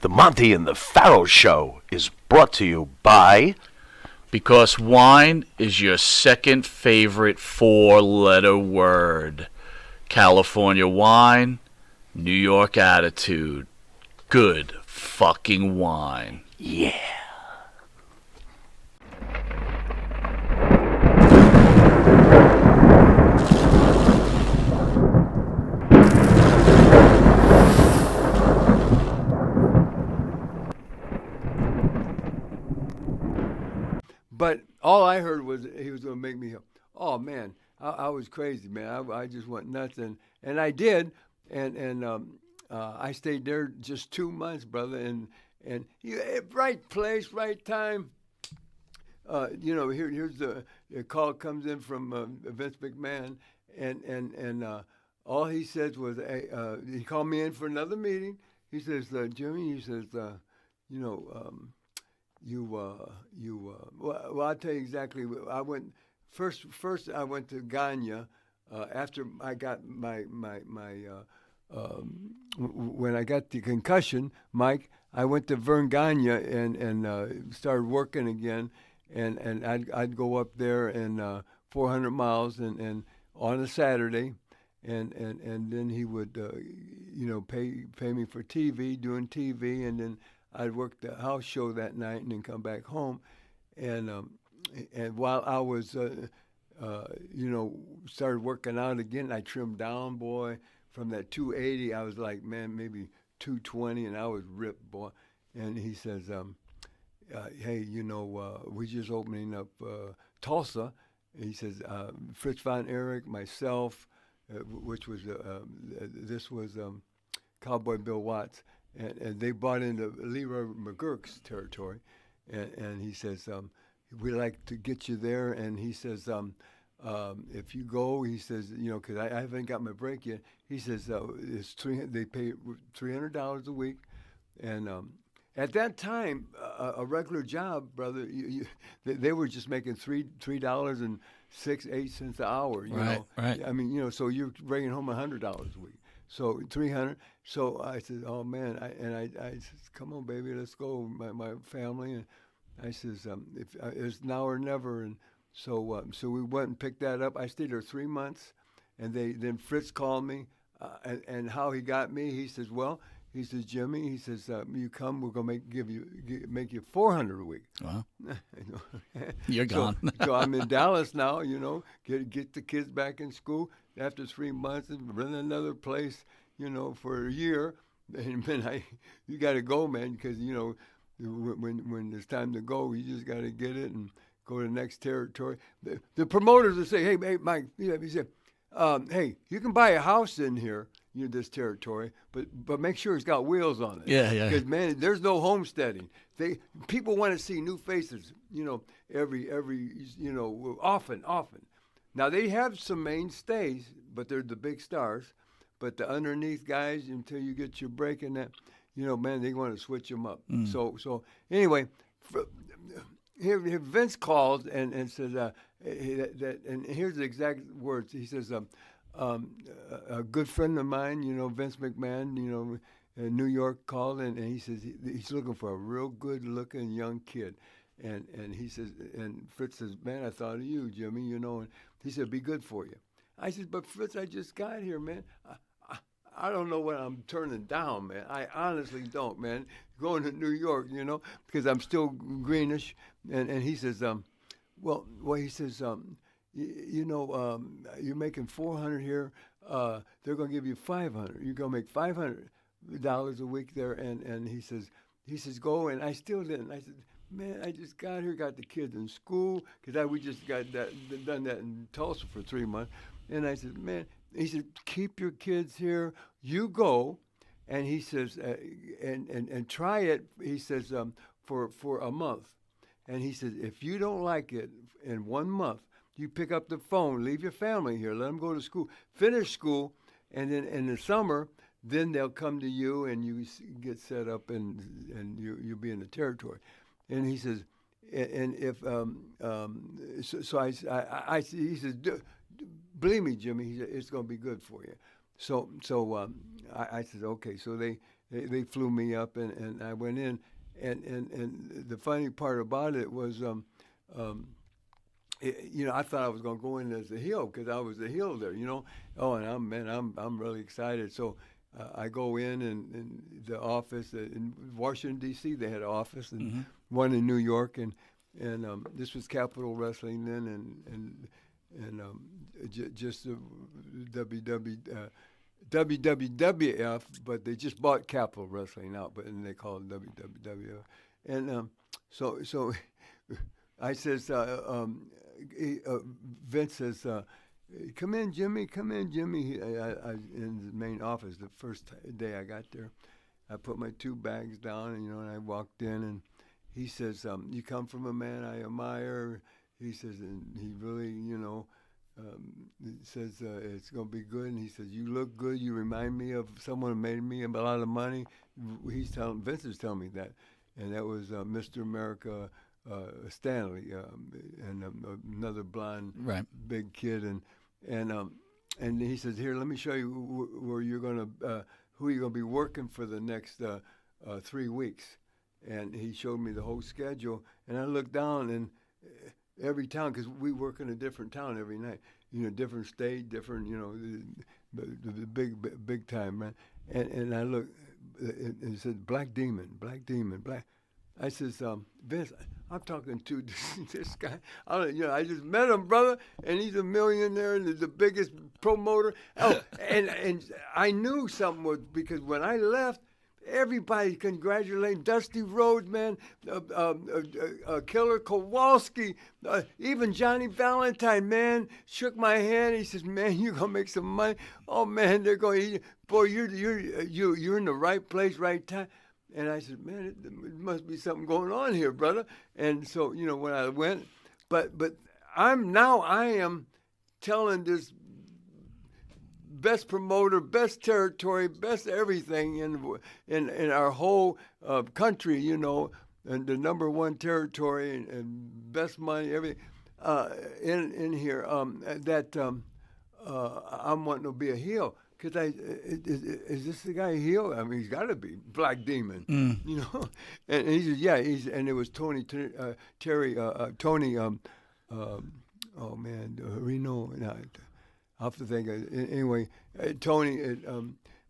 The Monty and the Pharaoh Show is brought to you by... Because wine is your second favorite four-letter word. California wine, New York attitude. Good fucking wine. Yeah. But all I heard was he was going to make me. Oh man, I was crazy, man. I just went nuts, and I did, and I stayed there just 2 months, brother, and right place, right time. Here's the call comes in from Vince McMahon, and all he said was, he called me in for another meeting. He says, Jimmy, he says, well, I'll tell you exactly. I went first. I went to Gagne after I got when I got the concussion, Mike. I went to Vern Gagne and started working again, and I'd go up there and 400 miles and on a Saturday, and then he would pay me for TV, doing TV, and then I'd work the house show that night and then come back home, and while I was, started working out again, I trimmed down, boy, from that 280. I was like, man, maybe 220, and I was ripped, boy. And he says, hey, we're just opening up Tulsa. And he says, Fritz Von Erich, myself, which was this was Cowboy Bill Watts. And they bought into Leroy McGurk's territory, and he says, we'd like to get you there. And he says, if you go, he says, because I haven't got my break yet. He says, they pay $300 a week, and at that time, a regular job, brother, they were just making $3.08 an hour. Right. I mean, so you're bringing home $100 a week. So 300. So I said, "Oh man!" I said, "Come on, baby, let's go." My family, and I says, "If it's now or never." And so we went and picked that up. I stayed there 3 months, and then Fritz called me, and how he got me. He says, "Well," he says, "Jimmy," he says, "You come, we're gonna make you 400 a week." Wow. You're gone. So I'm in Dallas now. Get the kids back in school. After 3 months, and rent another place, for a year, and then you got to go, man, because when it's time to go, you just got to get it and go to the next territory. The promoters will say, "Hey, Mike," he said, "Hey, you can buy a house in here, this territory, but make sure it's got wheels on it." Yeah. Because man, there's no homesteading. People want to see new faces, every often. Now, they have some mainstays, but they're the big stars. But the underneath guys, until you get your break in that, man, they want to switch them up. So anyway, here Vince called and says, and here's the exact words. He says, a good friend of mine, Vince McMahon, in New York called, and he says he's looking for a real good-looking young kid. And he says, and Fritz says, "Man, I thought of you, Jimmy, and he said, be good for you." I said, "But Fritz, I just got here, man. I don't know what I'm turning down, man. I honestly don't, man. Going to New York, because I'm still greenish." And he says, well, he says, you're making 400 here. They're going to give you 500. You're going to make $500 a week there. And he says, go. And I still didn't. I said, "Man, I just got here, got the kids in school, because we just got done that in Tulsa for 3 months." And I said, "Man," he said, "keep your kids here. You go." And he says, and try it, he says, for a month. And he says, if you don't like it in 1 month, you pick up the phone, leave your family here, let them go to school, finish school, and then in the summer, then they'll come to you and you get set up and you'll be in the territory. And he says, and if he says, "Believe me, Jimmy," he said, "it's going to be good for you." I said, okay. So they flew me up, and I went in, and the funny part about it was, I thought I was going to go in as a heel because I was a heel there, Oh, and I'm really excited. So I go in the office in Washington D.C. They had an office, and one in New York, and this was Capitol Wrestling then, just WWF, but they just bought Capitol Wrestling out, and they call it WWF, and so I says. Vince says, come in, Jimmy. In the main office, the first day I got there, I put my 2 bags down, and I walked in, and he says, you come from a man I admire. He says, and he really, says it's going to be good. And he says, you look good. You remind me of someone who made me a lot of money. Vince is telling me that. And that was Mr. America, Stanley, and another blonde, big kid, and he says, "Here, let me show you where you're who you're gonna be working for the next 3 weeks." And he showed me the whole schedule, and I looked down, and every town, because we work in a different town every night, different state, different, the big time, man. And I looked, and it said Black Demon. I says, Vince, I'm talking to this guy. I just met him, brother, and he's a millionaire and the biggest promoter. Oh, and I knew something was, because when I left, everybody congratulating Dusty Rhodes, man, Killer Kowalski, even Johnny Valentine, man, shook my hand. He says, "Man, you're gonna make some money." Oh man, they're going, boy, you're in the right place, right time. And I said, man, it must be something going on here, brother. And so, when I went, but I am telling this best promoter, best territory, best everything in our whole country, and the number 1 territory and best money, everything in here. That I'm wanting to be a heel. Because is this the guy heel? I mean, he's got to be Black Demon, And he said, yeah. And it was Tony. Oh man, Reno. No, I'll have to think. Anyway, Tony.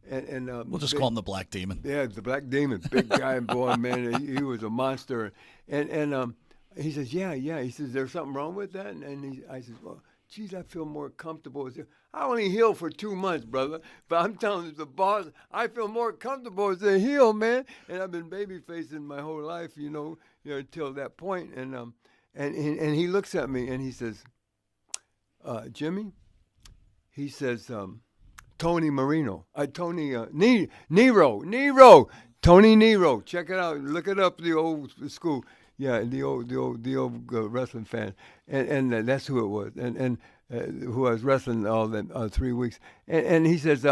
We'll just call him the Black Demon. Yeah, the Black Demon, big guy, boy, man. He was a monster. And he says, yeah. He says, there's something wrong with that? And I said, well, geez, I feel more comfortable as I only healed for 2 months, brother. But I'm telling the boss, I feel more comfortable as a heel, man. And I've been baby facing my whole life, until that point. And he looks at me and he says, Jimmy, he says, Tony Marino, Nero, Tony Nero. Check it out. Look it up. The old school. Yeah, the old wrestling fan, and that's who it was, and who I was wrestling all that 3 weeks, and he says,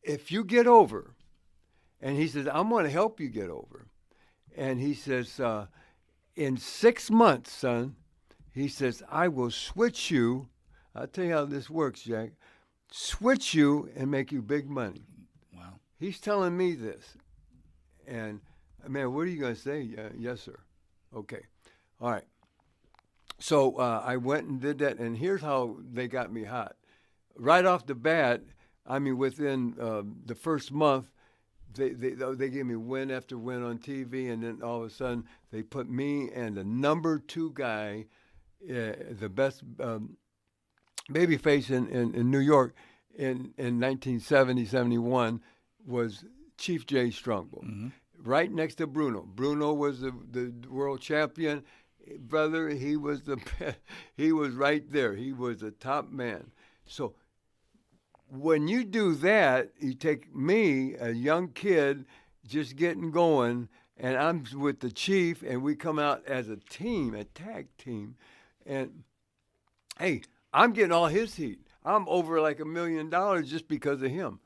if you get over, and he says, I'm going to help you get over, and he says, in 6 months, son, he says, I will switch you. I'll tell you how this works, Jack. Switch you and make you big money. Wow. He's telling me this, and. Man, what are you going to say? Yes, sir. Okay. All right. So I went and did that, and here's how they got me hot. Right off the bat, I mean, within the first month, they gave me win after win on TV, and then all of a sudden they put me and the number 2 guy, the best babyface in New York in 1970, 71 was Chief Jay Strongbow. Mm-hmm. Right next to Bruno. Bruno was the world champion, brother. He was he was right there. He was the top man. So when you do that, you take me, a young kid, just getting going, and I'm with the chief, and we come out as a team, a tag team, and hey, I'm getting all his heat. I'm over like $1 million just because of him,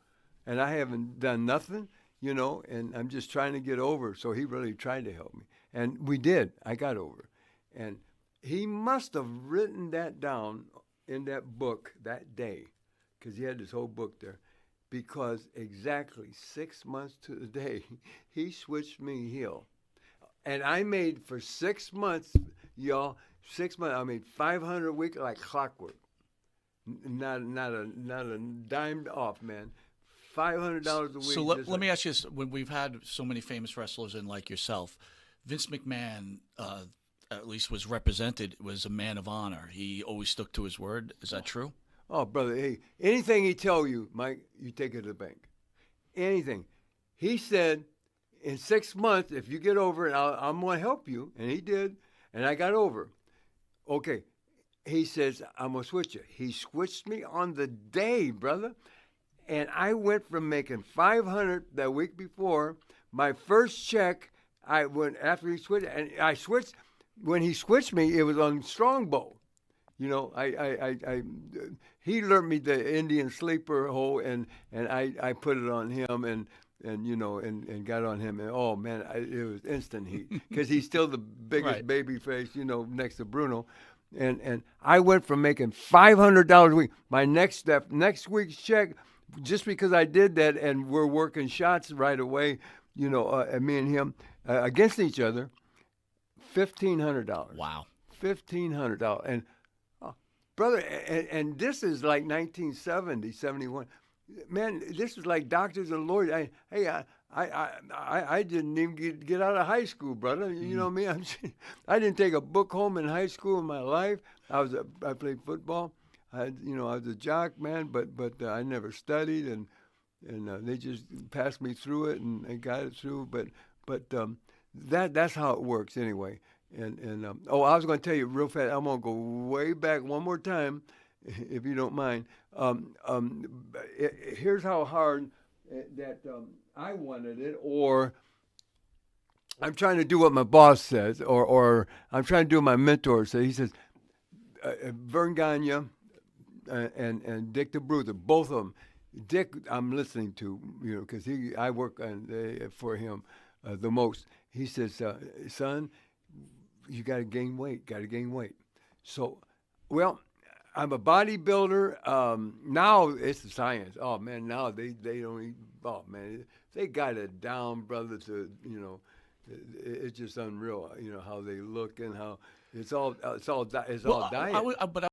and I haven't done nothing. And I'm just trying to get over. So he really tried to help me. And we did. I got over. And he must have written that down in that book that day. because he had this whole book there. Because exactly 6 months to the day, he switched me heel. And I made for 6 months, y'all, 6 months, I made $500 a week like clockwork. Not a dime off, man. $500 a week. So let me ask you this. When we've had so many famous wrestlers in like yourself, Vince McMahon, at least was represented, was a man of honor. He always stuck to his word. Is that true? Oh, brother, hey, anything he tell you, Mike, you take it to the bank. Anything. He said, in 6 months, if you get over it, I'm going to help you. And he did, and I got over. Okay. He says, I'm going to switch you. He switched me on the day, brother. And I went from making $500 that week before. My first check, I went after he switched, and I switched. When he switched me, it was on Strongbow. You know, he learned me the Indian sleeper hole, and I put it on him, and you know, and got on him, and oh man, it was instant heat because he's still the biggest baby face, you know, next to Bruno, and I went from making $500 a week. My next week's check, just because I did that, and we're working shots right away, you know, and me and him against each other, $1,500. Wow, $1,500, and brother, and this is like 1970, 71. Man, this was like doctors and lawyers. I didn't even get out of high school, brother. You know me. I didn't take a book home in high school in my life. I played football. I was a jock, man, but I never studied, and they just passed me through it and got it through. But that's how it works anyway. And I was going to tell you real fast. I'm going to go way back one more time, if you don't mind. Here's how hard that I wanted it, or I'm trying to do what my boss says, or I'm trying to do what my mentor says. He says, Vern Gagne and Dick the Bruiser, both of them. Dick, I'm listening to, you know, because I work for him the most. He says, son, you got to gain weight. So, well, I'm a bodybuilder. Now it's the science. Oh man, now they don't eat. Oh man, they got it down, brother. To you know, it's just unreal. You know how they look and how it's all diet. But